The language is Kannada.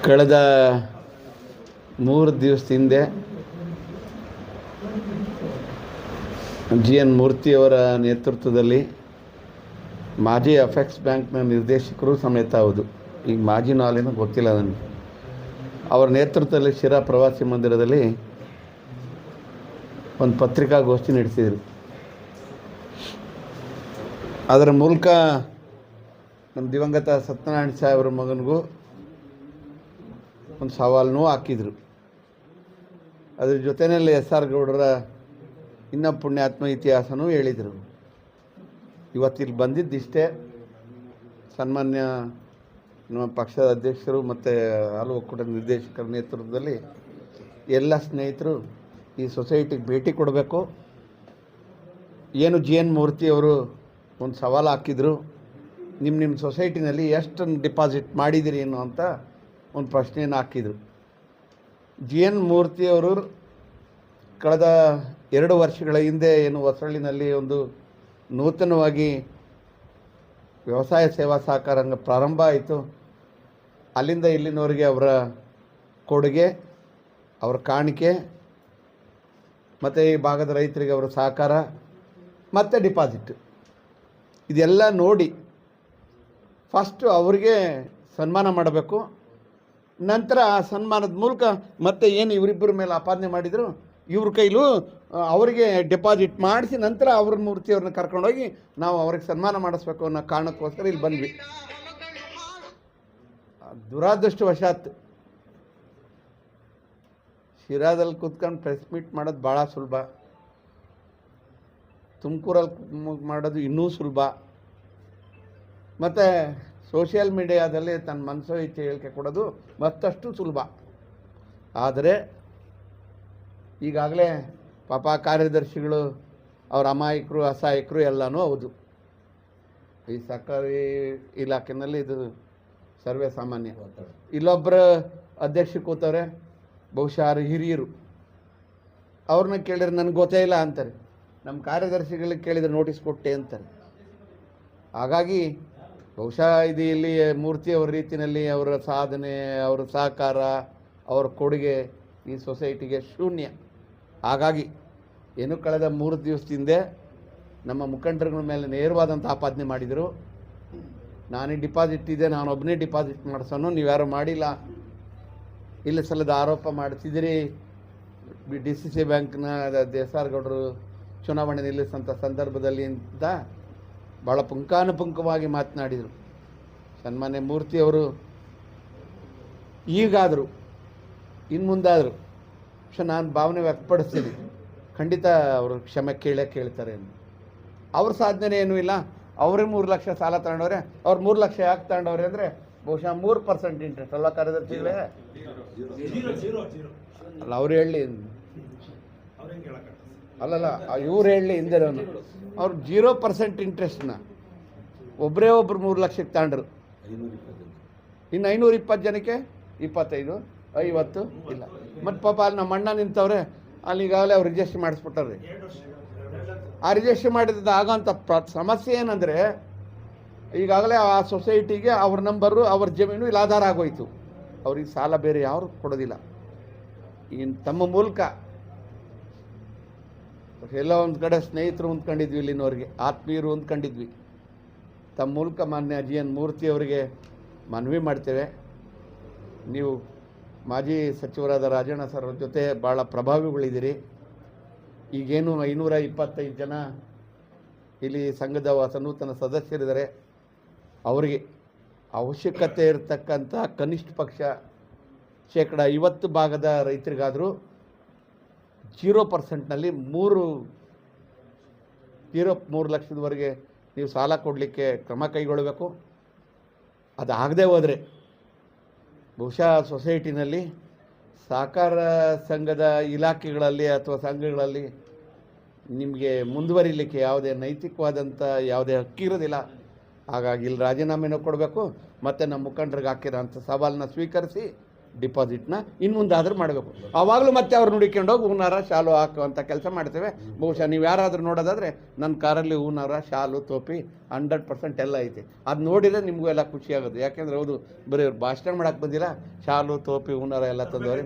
ಕಳೆದ 3 ದಿವಸದ ಹಿಂದೆ GN ಮೂರ್ತಿಯವರ ನೇತೃತ್ವದಲ್ಲಿ ಮಾಜಿ ಅಫೆಕ್ಸ್ ಬ್ಯಾಂಕ್ನ ನಿರ್ದೇಶಕರು ಸಮೇತ ಹೌದು, ಈಗ ಮಾಜಿ ನಾಲೇನೋ ಗೊತ್ತಿಲ್ಲ ನನಗೆ, ಅವರ ನೇತೃತ್ವದಲ್ಲಿ ಶಿರಾ ಪ್ರವಾಸಿ ಮಂದಿರದಲ್ಲಿ ಒಂದು ಪತ್ರಿಕಾಗೋಷ್ಠಿ ನಡೆಸಿದರು. ಅದರ ಮೂಲಕ ನಮ್ಮ ದಿವಂಗತ ಸತ್ಯನಾರಾಯಣ ಸಾಹೇಬ್ರ ಮಗನಿಗೂ ಒಂದು ಸವಾಲನ್ನೂ ಹಾಕಿದರು. ಅದ್ರ ಜೊತೆಯಲ್ಲಿ SR ಗೌಡರ ಇನ್ನ ಪುಣ್ಯಾತ್ಮ ಇತಿಹಾಸನೂ ಹೇಳಿದರು. ಇವತ್ತಿಲ್ಲಿ ಬಂದಿದ್ದಿಷ್ಟೇ, ಸನ್ಮಾನ್ಯ ನಮ್ಮ ಪಕ್ಷದ ಅಧ್ಯಕ್ಷರು ಮತ್ತು ಹಾಲು ಒಕ್ಕೂಟದ ನಿರ್ದೇಶಕರ ನೇತೃತ್ವದಲ್ಲಿ ಎಲ್ಲ ಸ್ನೇಹಿತರು ಈ ಸೊಸೈಟಿಗೆ ಭೇಟಿ ಕೊಡಬೇಕು. ಏನು GN ಮೂರ್ತಿಯವರು ಒಂದು ಸವಾಲು ಹಾಕಿದರು, ನಿಮ್ಮ ಸೊಸೈಟಿನಲ್ಲಿ ಎಷ್ಟು ಡಿಪಾಸಿಟ್ ಮಾಡಿದಿರಿ ಅನ್ನುವಂಥ ಒಂದು ಪ್ರಶ್ನೆಯನ್ನು ಹಾಕಿದರು. GN ಮೂರ್ತಿಯವರು ಕಳೆದ 2 ವರ್ಷಗಳ ಹಿಂದೆ ಏನು ಹೊಸಳ್ಳಿನಲ್ಲಿ ಒಂದು ನೂತನವಾಗಿ ವ್ಯವಸಾಯ ಸೇವಾ ಸಹಕಾರ ಸಂಘ ಪ್ರಾರಂಭ ಆಯಿತು. ಅಲ್ಲಿಂದ ಇಲ್ಲಿನವರೆಗೆ ಅವರ ಕೊಡುಗೆ, ಅವರ ಕಾಣಿಕೆ ಮತ್ತು ಈ ಭಾಗದ ರೈತರಿಗೆ ಅವರ ಸಹಕಾರ ಮತ್ತು ಡಿಪಾಸಿಟ್ ಇದೆಲ್ಲ ನೋಡಿ ಫಸ್ಟು ಅವರಿಗೆ ಸನ್ಮಾನ ಮಾಡಬೇಕು. ನಂತರ ಆ ಸನ್ಮಾನದ ಮೂಲಕ ಮತ್ತೆ ಏನು ಇವರಿಬ್ಬರ ಮೇಲೆ ಆಪಾದನೆ ಮಾಡಿದರು ಇವ್ರ ಕೈಲೂ ಅವರಿಗೆ ಡೆಪಾಸಿಟ್ ಮಾಡಿಸಿ ನಂತರ ಅವ್ರ ಮೂರ್ತಿಯವ್ರನ್ನ ಕರ್ಕೊಂಡೋಗಿ ನಾವು ಅವ್ರಿಗೆ ಸನ್ಮಾನ ಮಾಡಿಸ್ಬೇಕು ಅನ್ನೋ ಕಾರಣಕ್ಕೋಸ್ಕರ ಇಲ್ಲಿ ಬಂದ್ವಿ. ದುರಾದೃಷ್ಟವಶಾತ್ ಶಿರಾದಲ್ಲಿ ಕೂತ್ಕೊಂಡು ಪ್ರೆಸ್ ಮೀಟ್ ಮಾಡೋದು ಭಾಳ ಸುಲಭ, ತುಮಕೂರಲ್ಲಿ ಮಾಡೋದು ಇನ್ನೂ ಸುಲಭ, ಮತ್ತು ಸೋಷಿಯಲ್ ಮೀಡಿಯಾದಲ್ಲಿ ತನ್ನ ಮನಸ್ಸು ಇಚ್ಛೆ ಹೇಳಿಕೆ ಕೊಡೋದು ಮತ್ತಷ್ಟು ಸುಲಭ. ಆದರೆ ಈಗಾಗಲೇ ಪಾಪ ಕಾರ್ಯದರ್ಶಿಗಳು ಅವರ ಅಮಾಯಕರು ಅಸಹಾಯಕರು ಎಲ್ಲನೂ ಹೌದು. ಈ ಸರ್ಕಾರಿ ಇಲಾಖೆಯಲ್ಲಿ ಇದು ಸರ್ವೇ ಸಾಮಾನ್ಯ. ಇಲ್ಲೊಬ್ಬರು ಅಧ್ಯಕ್ಷರು ಕೂತವ್ರೆ, ಬಹುಶಃ ಹಿರಿಯರು, ಅವ್ರನ್ನ ಕೇಳಿದ್ರೆ ನನಗೆ ಗೊತ್ತೇ ಇಲ್ಲ ಅಂತಾರೆ. ನಮ್ಮ ಕಾರ್ಯದರ್ಶಿಗಳಿಗೆ ಕೇಳಿದರೆ ನೋಟಿಸ್ ಕೊಟ್ಟೆ ಅಂತಾರೆ. ಹಾಗಾಗಿ ಬಹುಶಃ ಇದು ಇಲ್ಲಿ ಮೂರ್ತಿಯವರ ರೀತಿಯಲ್ಲಿ ಅವರ ಸಾಧನೆ, ಅವರ ಸಹಕಾರ, ಅವರ ಕೊಡುಗೆ ಈ ಸೊಸೈಟಿಗೆ ಶೂನ್ಯ. ಹಾಗಾಗಿ ಏನು ಕಳೆದ 3 ದಿವಸದ ಹಿಂದೆ ನಮ್ಮ ಮುಖಂಡರುಗಳ ಮೇಲೆ ನೇರವಾದಂಥ ಆಪಾದನೆ ಮಾಡಿದರು. ನಾನೇ ಡಿಪಾಸಿಟ್ ಇದೆ, ನಾನೊಬ್ಬನೇ ಡಿಪಾಸಿಟ್ ಮಾಡಿಸೋನು, ನೀವ್ಯಾರು ಮಾಡಿಲ್ಲ, ಇಲ್ಲ ಸಲ್ಲದ ಆರೋಪ ಮಾಡ್ತಿದ್ದೀರಿ. DCC ಬ್ಯಾಂಕ್ನ SR ಗೌಡರು ಚುನಾವಣೆ ನಿಲ್ಲಿಸಂಥ ಸಂದರ್ಭದಲ್ಲಿ ಅಂತ ಭಾಳ ಪುಂಖಾನುಪುಂಖವಾಗಿ ಮಾತನಾಡಿದರು. ಸನ್ಮಾನ್ಯ ಮೂರ್ತಿಯವರು ಈಗಾದರೂ ಇನ್ನು ಮುಂದಾದರೂ ನಾನು ಭಾವನೆ ವ್ಯಕ್ತಪಡಿಸ್ತೀನಿ, ಖಂಡಿತ ಅವರು ಕ್ಷಮೆ ಕೇಳ್ತಾರೆ ಅಂತ. ಅವ್ರ ಸಾಧನೆ ಏನೂ ಇಲ್ಲ. ಅವರೇ 3 ಲಕ್ಷ ಸಾಲ ತಗೊಂಡವ್ರೆ. ಅವ್ರು 3 ಲಕ್ಷ ಯಾಕೆ ತಗೊಂಡವ್ರೆ ಅಂದರೆ ಬಹುಶಃ 3% ಇಂಟ್ರೆಸ್ಟ್ ಅಲ್ಲ ಕಾರ್ಯದರ್ಶಿಗಳೇ? ಅಲ್ಲ, ಅವ್ರು ಹೇಳಿ ಅಲ್ಲಲ್ಲ, ಇವ್ರು ಹೇಳಿ ಹಿಂದೆ ಅವ್ರು 0% ಇಂಟ್ರೆಸ್ಟ್ನ ಒಬ್ಬರೇ 3 ಲಕ್ಷಕ್ಕೆ ತಗೊಂಡ್ರು. ಇನ್ನು 520 ಜನಕ್ಕೆ 25, 50 ಇಲ್ಲ. ಮತ್ತು ಪಾಪ ಅಲ್ಲಿ ನಮ್ಮ ಅಣ್ಣ ನಿಂತವ್ರೆ, ಅಲ್ಲಿ ಈಗಾಗಲೇ ಅವ್ರು ರಿಜಿಸ್ಟ್ರ್ ಮಾಡಿಸ್ಬಿಟ್ಟಾರ್ರಿ. ಆ ರಿಜಿಸ್ಟ್ರ್ ಮಾಡಿದ ಆಗೋಂಥ ಸಮಸ್ಯೆ ಏನಂದರೆ ಈಗಾಗಲೇ ಆ ಸೊಸೈಟಿಗೆ ಅವ್ರ ನಂಬರು, ಅವ್ರ ಜಮೀನು ಇಲ್ಲಿ ಆಧಾರ ಆಗೋಯ್ತು. ಅವ್ರಿಗೆ ಸಾಲ ಬೇರೆ ಯಾರು ಕೊಡೋದಿಲ್ಲ. ಇನ್ನು ತಮ್ಮ ಮೂಲಕ ಎಲ್ಲ ಒಂದು ಕಡೆ ಸ್ನೇಹಿತರು ಹೊಂದ್ಕೊಂಡಿದ್ವಿ, ಇಲ್ಲಿನವ್ರಿಗೆ ಆತ್ಮೀಯರು ಹೊಂದ್ಕೊಂಡಿದ್ವಿ. ತಮ್ಮ ಮೂಲಕ ಮಾನ್ಯ GN ಮೂರ್ತಿಯವರಿಗೆ ಮನವಿ ಮಾಡ್ತೇವೆ, ನೀವು ಮಾಜಿ ಸಚಿವರಾದ ರಾಜಣ್ಣ ಸರ್ ಜೊತೆ ಭಾಳ ಪ್ರಭಾವಿಗಳಿದ್ದೀರಿ. ಈಗೇನು 525 ಜನ ಇಲ್ಲಿ ಸಂಘದ ನೂತನ ಸದಸ್ಯರಿದ್ದಾರೆ. ಅವರಿಗೆ ಅವಶ್ಯಕತೆ ಇರತಕ್ಕಂಥ ಕನಿಷ್ಠ ಪಕ್ಷ 50% ಭಾಗದ ರೈತರಿಗಾದರೂ 0%ನಲ್ಲಿ 3 ಲಕ್ಷದವರೆಗೆ ನೀವು ಸಾಲ ಕೊಡಲಿಕ್ಕೆ ಕ್ರಮ ಕೈಗೊಳ್ಳಬೇಕು. ಅದಾಗದೇ ಹೋದರೆ ಬಹುಶಃ ಸೊಸೈಟಿನಲ್ಲಿ ಸಹಕಾರ ಸಂಘದ ಇಲಾಖೆಗಳಲ್ಲಿ ಅಥವಾ ಸಂಘಗಳಲ್ಲಿ ನಿಮಗೆ ಮುಂದುವರಿಲಿಕ್ಕೆ ಯಾವುದೇ ನೈತಿಕವಾದಂಥ ಯಾವುದೇ ಹಕ್ಕಿರೋದಿಲ್ಲ. ಹಾಗಾಗಿ ಇಲ್ಲಿ ರಾಜೀನಾಮೆನೂ ಕೊಡಬೇಕು ಮತ್ತು ನಮ್ಮ ಮುಖಂಡರಿಗೆ ಹಾಕಿರೋಂಥ ಸವಾಲನ್ನ ಸ್ವೀಕರಿಸಿ ಡಿಪಾಸಿಟ್ನ ಇನ್ನು ಮುಂದಾದರೂ ಮಾಡಬೇಕು. ಆವಾಗಲೂ ಮತ್ತೆ ಅವ್ರು ನುಡಿಕೊಂಡು ಹೋಗಿ ಹೂನಾರ ಶಾಲು ಹಾಕುವಂಥ ಕೆಲಸ ಮಾಡ್ತೇವೆ. ಬಹುಶಃ ನೀವು ಯಾರಾದರೂ ನೋಡೋದಾದರೆ ನನ್ನ ಕಾರಲ್ಲಿ ಹೂನಾರ ಶಾಲು ಟೋಪಿ 100% ಎಲ್ಲ ಐತೆ. ಅದು ನೋಡಿದರೆ ನಿಮಗೂ ಎಲ್ಲ ಖುಷಿ ಆಗೋದು. ಯಾಕೆಂದರೆ ಹೌದು, ಬರೀ ಅವ್ರು ಭಾಷಣ ಮಾಡೋಕ್ಕೆ ಬಂದಿಲ್ಲ, ಶಾಲು ಟೋಪಿ ಹೂನಾರ ಎಲ್ಲ ತಂದವ್ರೆ.